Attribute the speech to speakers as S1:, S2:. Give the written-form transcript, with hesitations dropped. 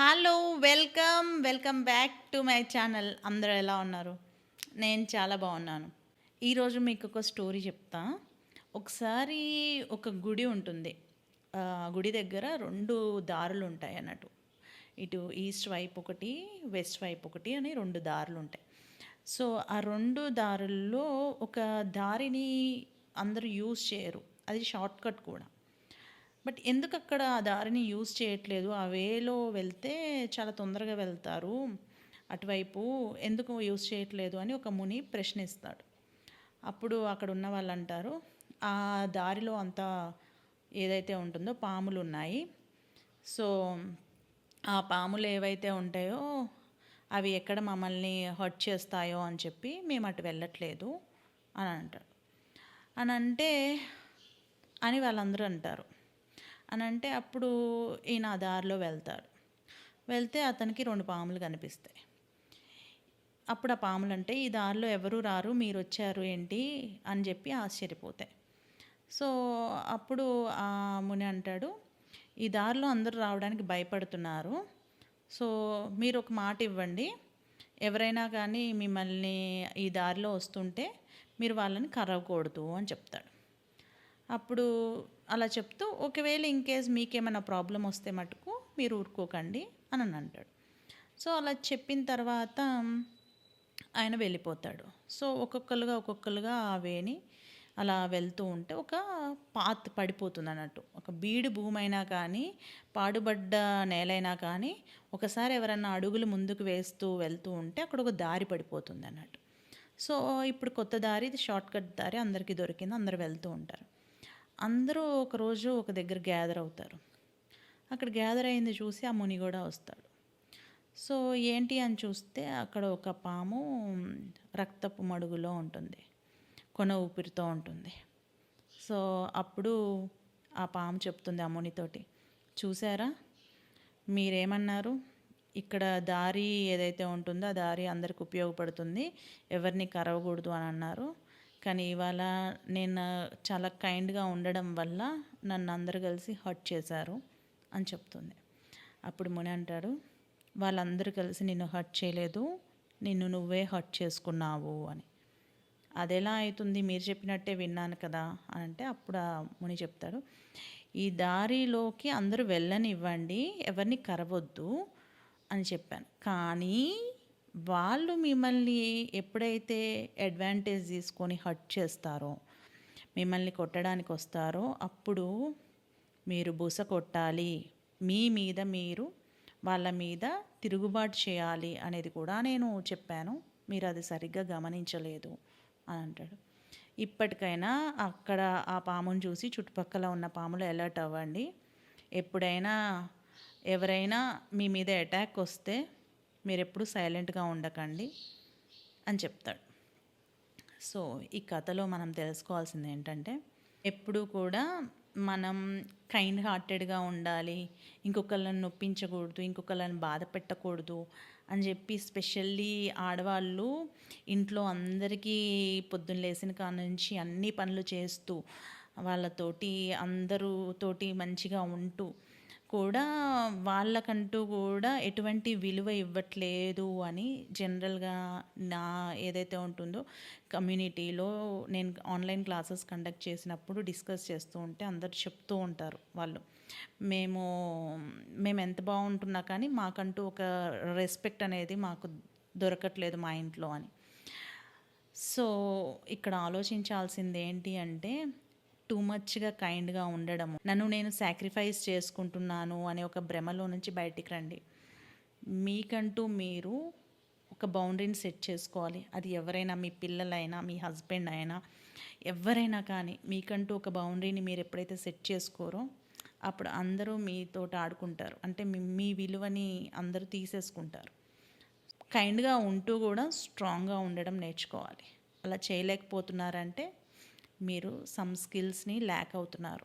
S1: Hello! Welcome back to my channel. అందరూ ఎలా ఉన్నారు? నేను చాలా బాగున్నాను. ఈరోజు మీకు ఒక స్టోరీ చెప్తా. ఒకసారి ఒక గుడి ఉంటుంది. గుడి దగ్గర 2 దారులు ఉంటాయి అన్నట్టు. ఇటు ఈస్ట్ వైపు ఒకటి, వెస్ట్ వైపు ఒకటి అని 2 దారులు ఉంటాయి. సో, ఆ 2 దారుల్లో ఒక దారిని అందరూ యూజ్ చేయరు. అది షార్ట్ కట్ కూడా. బట్ ఎందుకు అక్కడ ఆ దారిని యూజ్ చేయట్లేదు? ఆ వేలో వెళ్తే చాలా తొందరగా వెళ్తారు. అటువైపు ఎందుకు యూజ్ చేయట్లేదు అని ఒక ముని ప్రశ్నిస్తాడు. అప్పుడు అక్కడ ఉన్న వాళ్ళు అంటారు, ఆ దారిలో అంతా ఏదైతే ఉంటుందో పాములు ఉన్నాయి. సో ఆ పాములు ఏవైతే ఉంటాయో అవి ఎక్కడ మమ్మల్ని హర్ట్ చేస్తాయో అని చెప్పి మేము అటు వెళ్ళట్లేదు అని అంటారు. అని అంటే అని వాళ్ళందరూ అంటారు. అని అంటే అప్పుడు ఈయన ఆ దారిలో వెళ్తాడు. వెళ్తే అతనికి 2 పాములు కనిపిస్తాయి. అప్పుడు ఆ పాములు అంటే, ఈ దారిలో ఎవరు రారు, మీరు వచ్చారు ఏంటి అని చెప్పి ఆశ్చర్యపోతాయి. సో అప్పుడు ఆ ముని అంటాడు, ఈ దారిలో అందరూ రావడానికి భయపడుతున్నారు. సో మీరు ఒక మాట ఇవ్వండి, ఎవరైనా కానీ మిమ్మల్ని ఈ దారిలో వస్తుంటే మీరు వాళ్ళని కరవకూడదు అని చెప్తాడు. అప్పుడు అలా చెప్తూ, ఒకవేళ ఇన్కేస్ మీకేమైనా ప్రాబ్లం వస్తే మటుకు మీరు ఊరుకోకండి అని అంటాడు. సో అలా చెప్పిన తర్వాత ఆయన వెళ్ళిపోతాడు. సో ఒక్కొక్కరుగా ఆ వేని అలా వెళ్తూ ఉంటే ఒక పాత్ పడిపోతుంది అన్నట్టు. ఒక బీడు భూమి అయినా కానీ, పాడుబడ్డ నేలైనా కానీ, ఒకసారి ఎవరన్నా అడుగులు ముందుకు వేస్తూ వెళ్తూ ఉంటే అక్కడ ఒక దారి పడిపోతుంది అన్నట్టు. సో ఇప్పుడు కొత్త దారి, ఇది షార్ట్ కట్ దారి అందరికీ దొరికింది, అందరు వెళ్తూ ఉంటారు. అందరూ ఒకరోజు ఒక దగ్గర గ్యాదర్ అవుతారు. అక్కడ గ్యాదర్ అయింది చూసి ఆ ముని కూడా వస్తాడు. సో ఏంటి అని చూస్తే అక్కడ ఒక పాము రక్తపు మడుగులో ఉంటుంది, కొన ఊపిరితో ఉంటుంది. సో అప్పుడు ఆ పాము చెప్తుంది ఆ మునితోటి, చూసారా, మీరేమన్నారు, ఇక్కడ దారి ఏదైతే ఉంటుందో ఆ దారి అందరికి ఉపయోగపడుతుంది, ఎవరిని కరవకూడదు అని అన్నారు. కానీ ఇవాళ నేను చాలా కైండ్గా ఉండడం వల్ల నన్ను అందరూ కలిసి హర్ట్ చేశారు అని చెప్తుంది. అప్పుడు ముని అంటాడు, వాళ్ళందరూ కలిసి నిన్ను హర్ట్ చేయలేదు, నిన్ను నువ్వే హర్ట్ చేసుకున్నావు అని. అదెలా అవుతుంది, మీరు చెప్పినట్టే విన్నాను కదా అని అంటే అప్పుడు ఆ ముని చెప్తాడు, ఈ దారిలోకి అందరూ వెళ్ళనివ్వండి, ఎవరిని కరవద్దు అని చెప్పాను. కానీ వాళ్ళు మిమ్మల్ని ఎప్పుడైతే అడ్వాంటేజ్ తీసుకొని హర్ట్ చేస్తారో, మిమ్మల్ని కొట్టడానికి వస్తారో, అప్పుడు మీరు బుస కొట్టాలి, మీ మీద మీరు వాళ్ళ మీద తిరుగుబాటు చేయాలి అనేది కూడా నేను చెప్పాను, మీరు అది సరిగ్గా గమనించలేదు అని అంటాడు. ఇప్పటికైనా అక్కడ ఆ పామును చూసి చుట్టుపక్కల ఉన్న పాములు అలర్ట్ అవ్వండి, ఎప్పుడైనా ఎవరైనా మీ మీద అటాక్ వస్తే మీరు ఎప్పుడు సైలెంట్గా ఉండకండి అని చెప్తాడు. సో ఈ కథలో మనం తెలుసుకోవాల్సింది ఏంటంటే, ఎప్పుడూ కూడా మనం కైండ్ హార్టెడ్గా ఉండాలి, ఇంకొకళ్ళని నొప్పించకూడదు, ఇంకొకళ్ళని బాధ పెట్టకూడదు అని చెప్పి స్పెషల్లీ ఆడవాళ్ళు ఇంట్లో అందరికీ పొద్దున్న లేచిన కాడ నుంచి అన్ని పనులు చేస్తూ వాళ్ళతోటి అందరూతోటి మంచిగా ఉంటూ కూడా వాళ్ళకంటూ కూడా ఎటువంటి విలువ ఇవ్వట్లేదు అని జనరల్గా నా ఏదైతే ఉంటుందో కమ్యూనిటీలో నేను ఆన్లైన్ క్లాసెస్ కండక్ట్ చేసినప్పుడు డిస్కస్ చేస్తూ ఉంటే అందరు చెప్తూ ఉంటారు వాళ్ళు, మేము మేము ఎంత బాగుంటున్నా కానీ మాకంటూ ఒక రెస్పెక్ట్ అనేది మాకు దొరకట్లేదు మా ఇంట్లో అని. సో ఇక్కడ ఆలోచించాల్సింది ఏంటి అంటే, టూ మచ్గా కైండ్గా ఉండడము, నన్ను నేను సాక్రిఫైస్ చేసుకుంటున్నాను అనే ఒక భ్రమలో నుంచి బయటికి రండి. మీకంటూ మీరు ఒక బౌండరీని సెట్ చేసుకోవాలి. అది ఎవరైనా, మీ పిల్లలైనా, మీ హస్బెండ్ అయినా, ఎవరైనా కానీ మీకంటూ ఒక బౌండరీని మీరు ఎప్పుడైతే సెట్ చేసుకోరో అప్పుడు అందరూ మీతోటి ఆడుకుంటారు, అంటే మీ విలువని అందరూ తీసేసుకుంటారు. కైండ్గా ఉంటూ కూడా స్ట్రాంగ్గా ఉండడం నేర్చుకోవాలి. అలా చేయలేకపోతున్నారంటే మీరు సమ్ స్కిల్స్ని ల్యాక్ అవుతున్నారు.